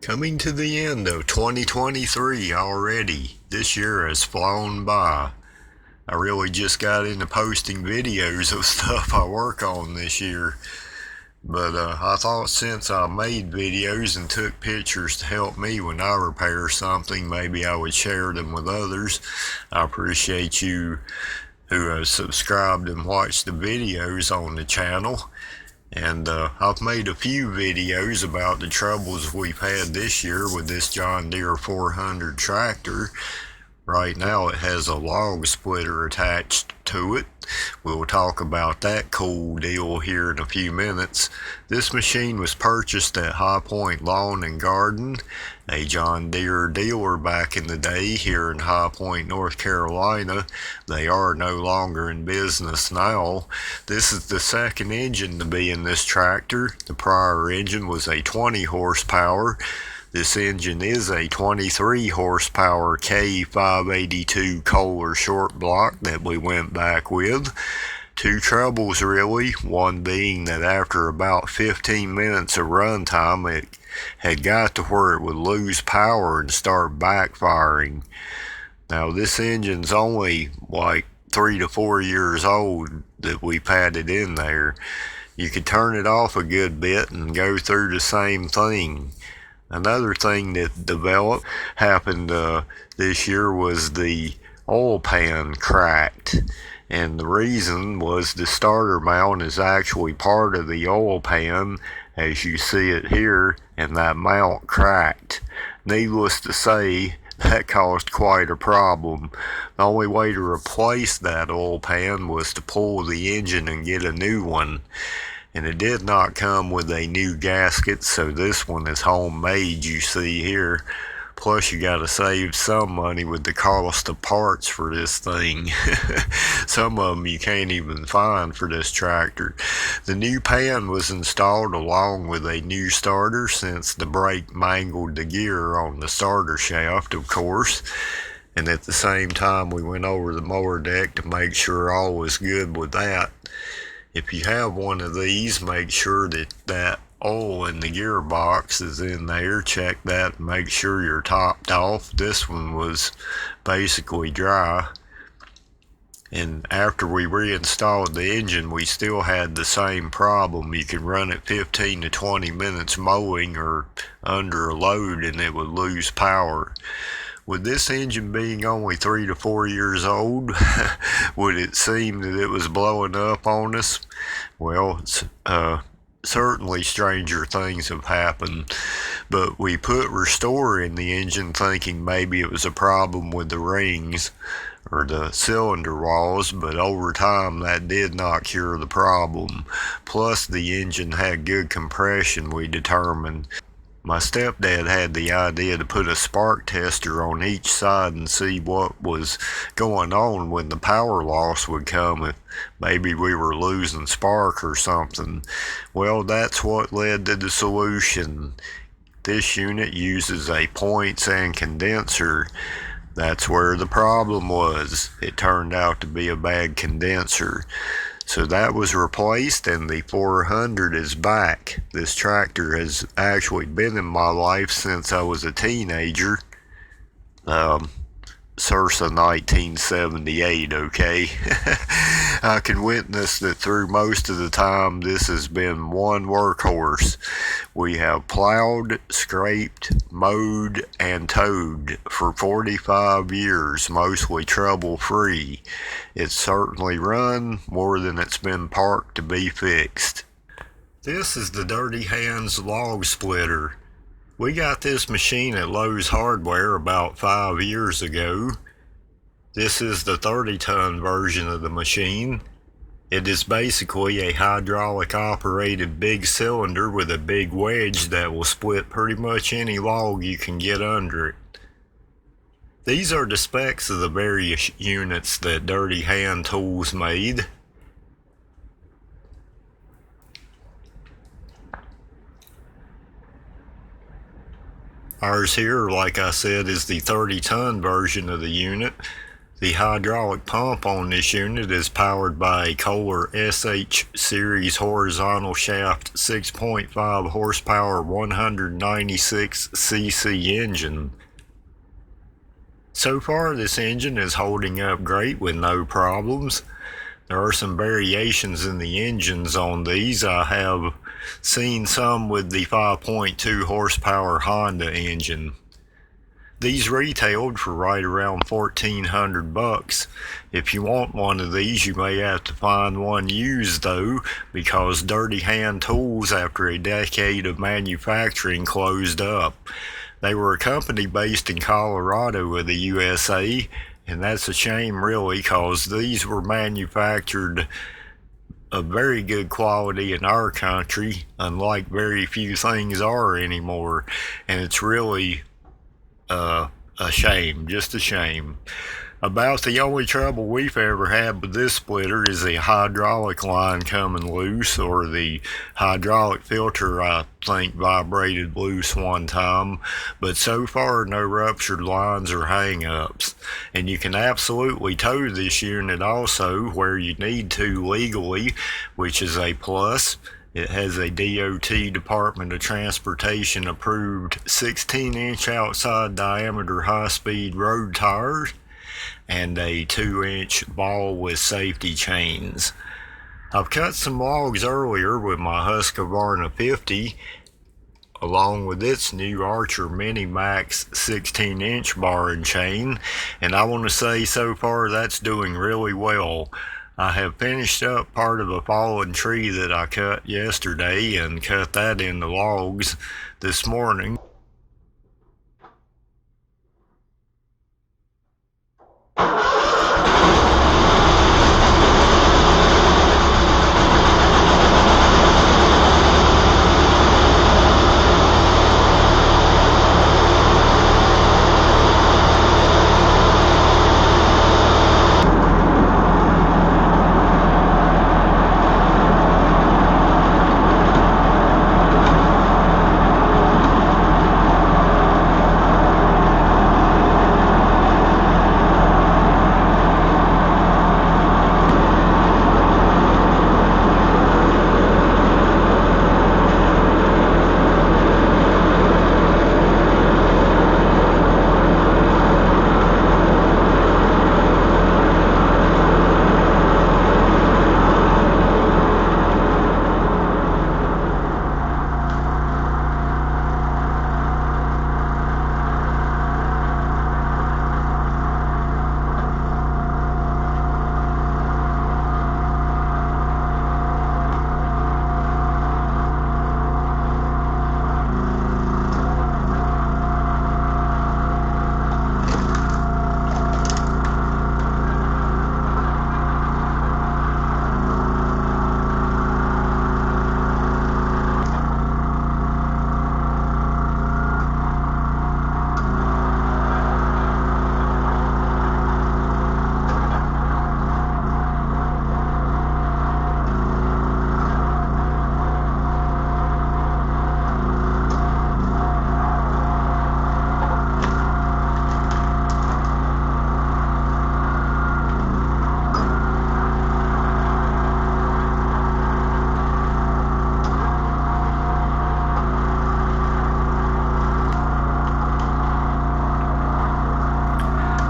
Coming to the end of 2023 already. This year has flown by. I really just got into posting videos of stuff I work on this year. But I thought since I made videos and took pictures to help me when I repair something, maybe I would share them with others. I appreciate you who have subscribed and watched the videos on the channel. And I've made a few videos about the troubles we've had this year with this John Deere 400 tractor. Right now it has a log splitter attached to it. We'll talk about that cool deal here in a few minutes. This machine was purchased at High Point Lawn and Garden, a John Deere dealer back in the day here in High Point, North Carolina. They are no longer in business now. This is the second engine to be in this tractor. The prior engine was a 20 horsepower. This engine is a 23 horsepower K582 Kohler Shortblock that we went back with. Two troubles really, one being that after about 15 minutes of runtime it had got to where it would lose power and start backfiring. Now this engine's only like 3 to 4 years old that we've had it in there. You could turn it off a good bit and go through the same thing. Another thing that happened this year was the oil pan cracked, and the reason was the starter mount is actually part of the oil pan, as you see it here, and that mount cracked. Needless to say, that caused quite a problem. The only way to replace that oil pan was to pull the engine and get a new one. And it did not come with a new gasket, so this one is homemade, you see here. Plus you gotta save some money with the cost of parts for this thing. Some of them you can't even find for this tractor. The new pan was installed along with a new starter since the brake mangled the gear on the starter shaft, of course. And at the same time we went over the mower deck to make sure all was good with that. If you have one of these, make sure that oil in the gearbox is in there. Check that and make sure you're topped off. This one was basically dry. And after we reinstalled the engine, we still had the same problem. You could run it 15 to 20 minutes mowing or under a load and it would lose power. With this engine being only 3 to 4 years old, would it seem that it was blowing up on us? Well, certainly stranger things have happened, but we put Restore in the engine thinking maybe it was a problem with the rings or the cylinder walls, but over time that did not cure the problem. Plus the engine had good compression, we determined. My stepdad had the idea to put a spark tester on each side and see what was going on when the power loss would come, if maybe we were losing spark or something. Well, that's what led to the solution. This unit uses a points and condenser. That's where the problem was. It turned out to be a bad condenser. So that was replaced and the 400 is back. This tractor has actually been in my life since I was a teenager. Circa 1978, okay? I can witness that through most of the time this has been one workhorse. We have plowed, scraped, mowed, and towed for 45 years, mostly trouble-free. It's certainly run more than it's been parked to be fixed. This is the Dirty Hands log splitter. We got this machine at Lowe's Hardware about 5 years ago. This is the 30-ton version of the machine. It is basically a hydraulic operated big cylinder with a big wedge that will split pretty much any log you can get under it. These are the specs of the various units that Dirty Hand Tools made. Ours here, like I said, is the 30-ton version of the unit. The hydraulic pump on this unit is powered by a Kohler SH series horizontal shaft 6.5 horsepower 196 cc engine. So far this engine is holding up great with no problems. There are some variations in the engines on these. I have seen some with the 5.2 horsepower Honda engine. These retailed for right around $1,400. If you want one of these, you may have to find one used though, because Dirty Hand Tools, after a decade of manufacturing, closed up. They were a company based in Colorado of the USA, and that's a shame really, because these were manufactured of very good quality in our country, unlike very few things are anymore, and it's really a shame, just a shame. About the only trouble we've ever had with this splitter is the hydraulic line coming loose, or the hydraulic filter I think vibrated loose one time, but so far no ruptured lines or hang-ups. And you can absolutely tow this unit also where you need to legally, which is a plus. It has a DOT Department of Transportation approved 16-inch outside diameter high-speed road tires and a 2-inch ball with safety chains. I've cut some logs earlier with my Husqvarna 50 along with its new Archer Mini Max 16-inch bar and chain, and I want to say so far that's doing really well. I have finished up part of a fallen tree that I cut yesterday and cut that into logs this morning.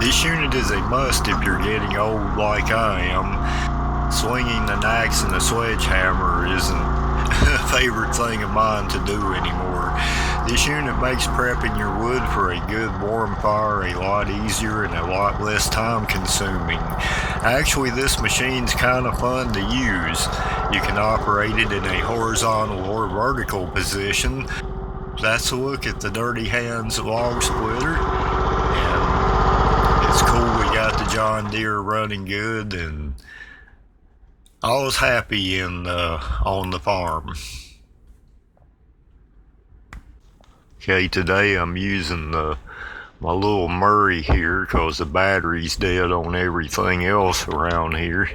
This unit is a must if you're getting old like I am. Swinging an axe and a sledgehammer isn't a favorite thing of mine to do anymore. This unit makes prepping your wood for a good warm fire a lot easier and a lot less time consuming. Actually, this machine's kind of fun to use. You can operate it in a horizontal or vertical position. That's a look at the Dirty Hands log splitter. And it's cool we got the John Deere running good, and all's happy on the farm. Okay, today I'm using my little Murray here because the battery's dead on everything else around here.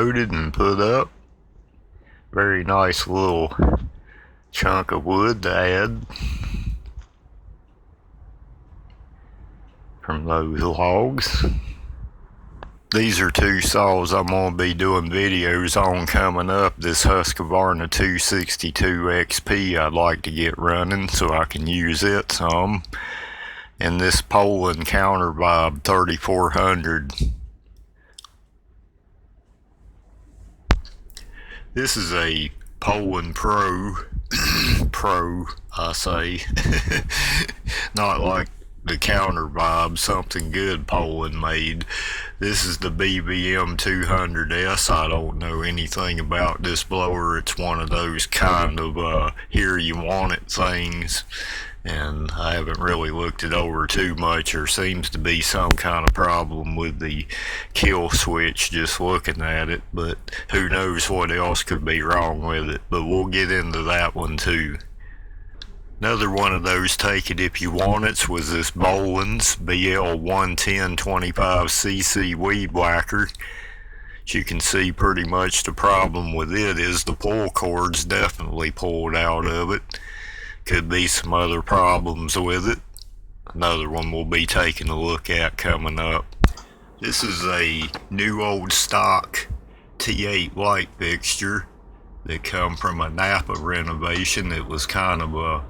unloaded and put up. Very nice little chunk of wood to add from those logs. These are two saws I'm going to be doing videos on coming up. This Husqvarna 262 XP I'd like to get running so I can use it some. And this Poland Counterbob 3400. This is a Poland Pro, I say, not like the Counterbob, something good Poland made. This is the BBM 200S. I don't know anything about this blower. It's one of those kind of here you want it things, and I haven't really looked it over too much. There seems to be some kind of problem with the kill switch just looking at it, but who knows what else could be wrong with it. But we'll get into that one too. Another one of those take it if you want it was this Boland's BL 110 25cc weed whacker. As you can see, pretty much the problem with it is the pull cord's definitely pulled out of it. Could be some other problems with it. Another one we'll be taking a look at coming up. This is a new old stock T8 light fixture that come from a Napa renovation. It was kind of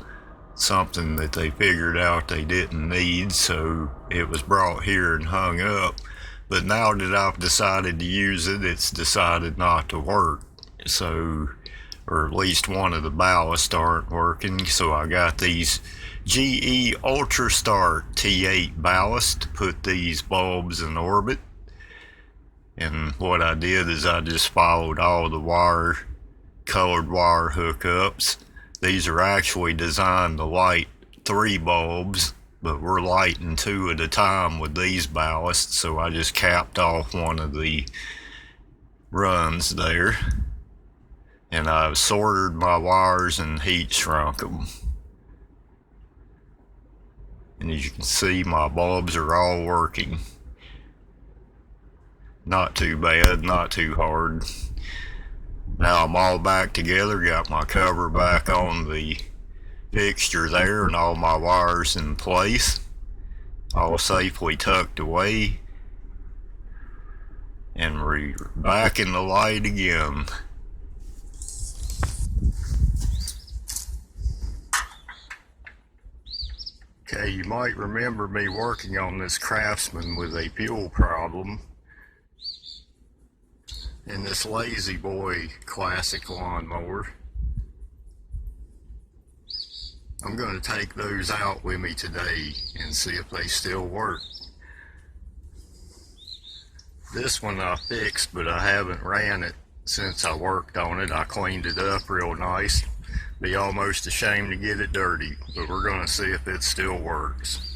something that they figured out they didn't need, so it was brought here and hung up. But now that I've decided to use it, it's decided not to work. So, or at least one of the ballasts aren't working. So I got these GE Ultrastar T8 ballast to put these bulbs in orbit. And what I did is I just followed all the colored wire hookups. These are actually designed to light 3 bulbs, but we're lighting 2 at a time with these ballasts, so I just capped off one of the runs there. And I've sorted my wires and heat shrunk them. And as you can see, my bulbs are all working. Not too bad, not too hard. Now I'm all back together, got my cover back on the fixture there and all my wires in place, all safely tucked away, and we're back in the light again. Okay, you might remember me working on this Craftsman with a fuel problem. In this Lazy Boy classic lawnmower. I'm going to take those out with me today and see if they still work. This one I fixed, but I haven't ran it since I worked on it. I cleaned it up real nice. Be almost ashamed to get it dirty, but we're going to see if it still works.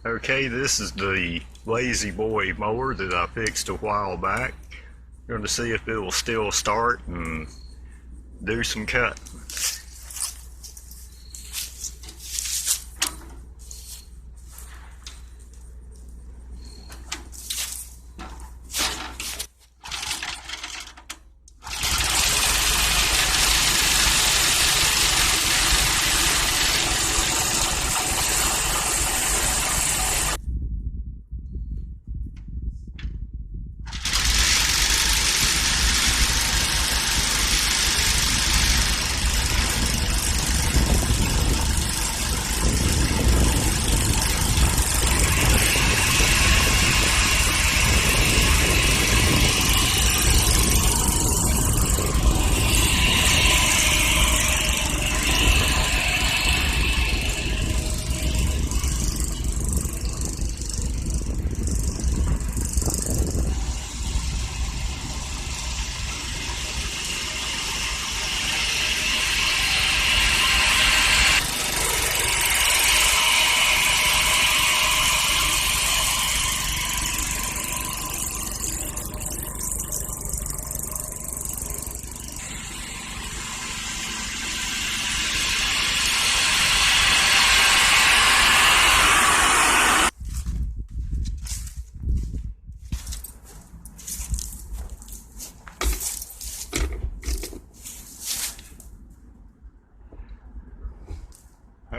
Okay, this is the Lazy Boy mower that I fixed a while back. Going to see if it will still start and do some cutting.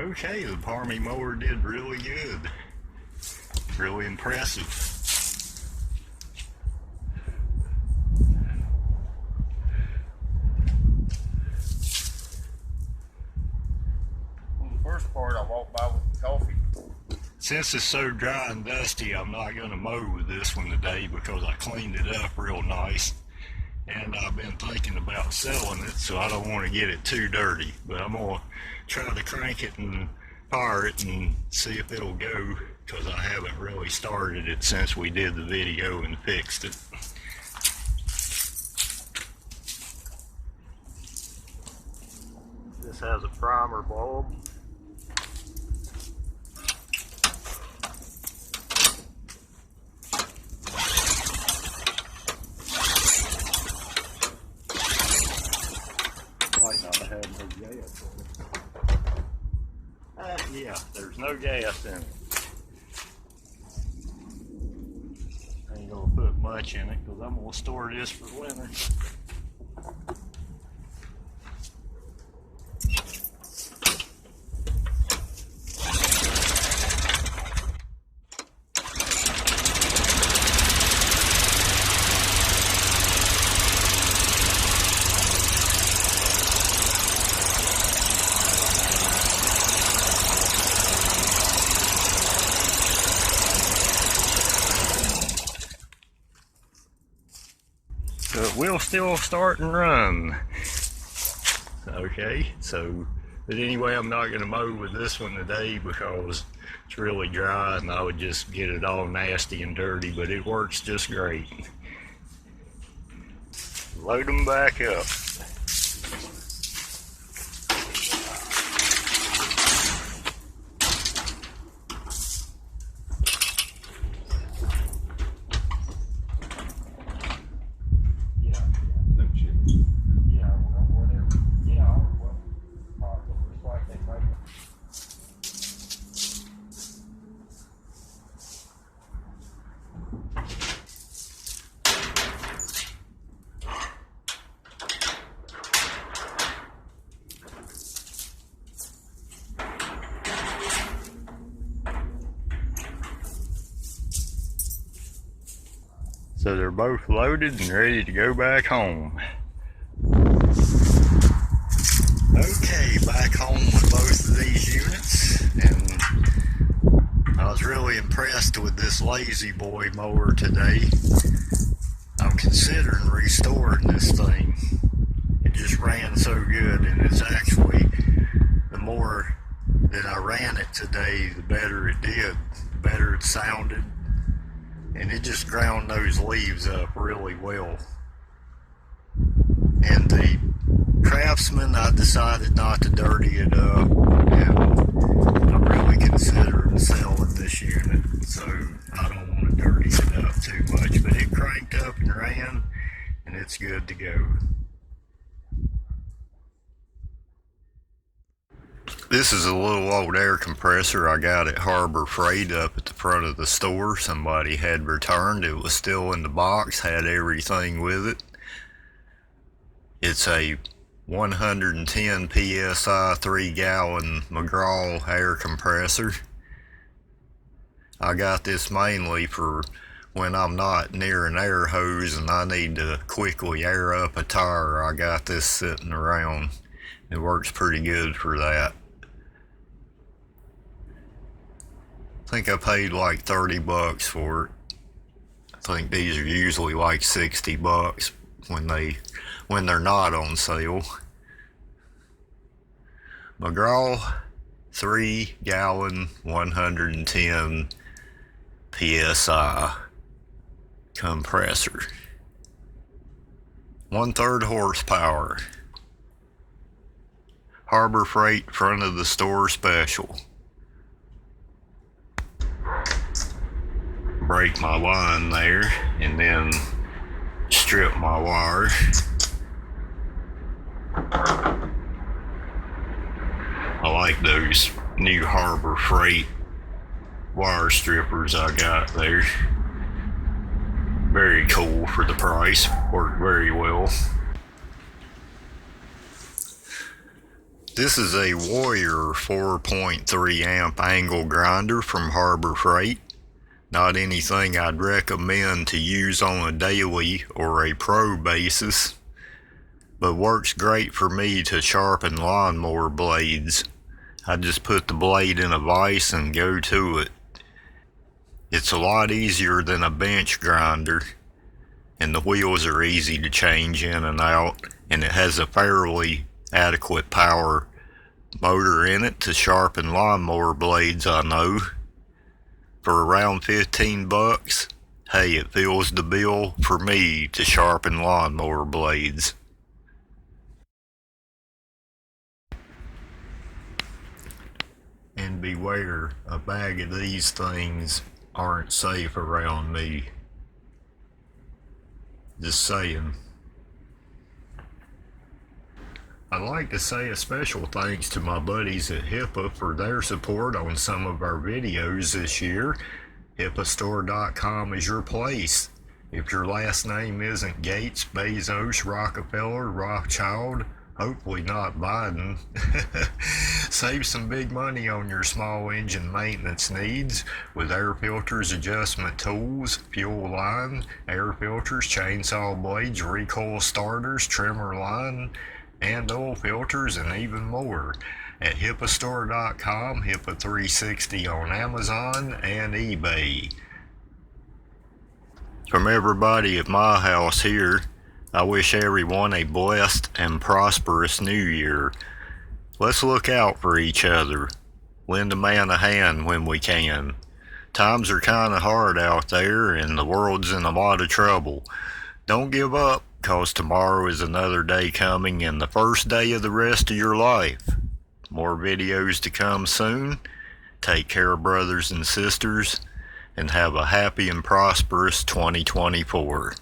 Okay, the Parmy mower did really good. Really impressive. Well, the first part I walked by with the coffee. Since it's so dry and dusty, I'm not going to mow with this one today because I cleaned it up real nice. And I've been thinking about selling it, so I don't want to get it too dirty. But I'm going to try to crank it and power it and see if it'll go, because I haven't really started it since we did the video and fixed it. This has a primer bulb. Might not have no gas in it. Yeah, there's no gas in it. Ain't gonna put much in it because I'm gonna store this for winter. So it will still start and run. Okay, so, but anyway, I'm not gonna mow with this one today because it's really dry and I would just get it all nasty and dirty, but it works just great. Load them back up. So they're both loaded and ready to go back home. Okay, back home with both of these units, and I was really impressed with this Lazy Boy mower today. I'm considering restoring this thing. It just ran so good, and it's actually, the more that I ran it today, the better it did, the better it sounded. And it just ground those leaves up really well. And the Craftsman, I decided not to dirty it up, and I'm really considering selling this unit, so I don't want to dirty it up too much, but it cranked up and ran, and it's good to go. This is a little old air compressor I got at Harbor Freight up at the front of the store. Somebody had returned. It was still in the box, had everything with it. It's a 110 PSI 3-gallon McGraw air compressor. I got this mainly for when I'm not near an air hose and I need to quickly air up a tire. I got this sitting around. It works pretty good for that. I think I paid like 30 bucks for it. I think these are usually like 60 bucks when they're not on sale. McGraw 3-gallon 110 PSI compressor. 1/3 horsepower. Harbor Freight front of the store special. Break my line there and then strip my wire. I like those new Harbor Freight wire strippers I got there. Very cool for the price, worked very well. This is a Warrior 4.3 amp angle grinder from Harbor Freight. Not anything I'd recommend to use on a daily or a pro basis, but works great for me to sharpen lawnmower blades. I just put the blade in a vise and go to it. It's a lot easier than a bench grinder, and the wheels are easy to change in and out, and it has a fairly adequate power motor in it to sharpen lawnmower blades, I know. For around 15 bucks, hey, it fills the bill for me to sharpen lawnmower blades. And beware, a bag of these things aren't safe around me. Just saying. I'd like to say a special thanks to my buddies at Hipa for their support on some of our videos this year. Hipa Store .com is your place. If your last name isn't Gates, Bezos, Rockefeller, Rothschild, hopefully not Biden, save some big money on your small engine maintenance needs with air filters, adjustment tools, fuel line, air filters, chainsaw blades, recoil starters, trimmer line, and oil filters, and even more at HipaStore.com, Hipa360 on Amazon and eBay. From everybody at my house here, I wish everyone a blessed and prosperous new year. Let's look out for each other. Lend a man a hand when we can. Times are kind of hard out there and the world's in a lot of trouble. Don't give up, 'cause tomorrow is another day coming and the first day of the rest of your life. More videos to come soon. Take care, brothers and sisters, and have a happy and prosperous 2024.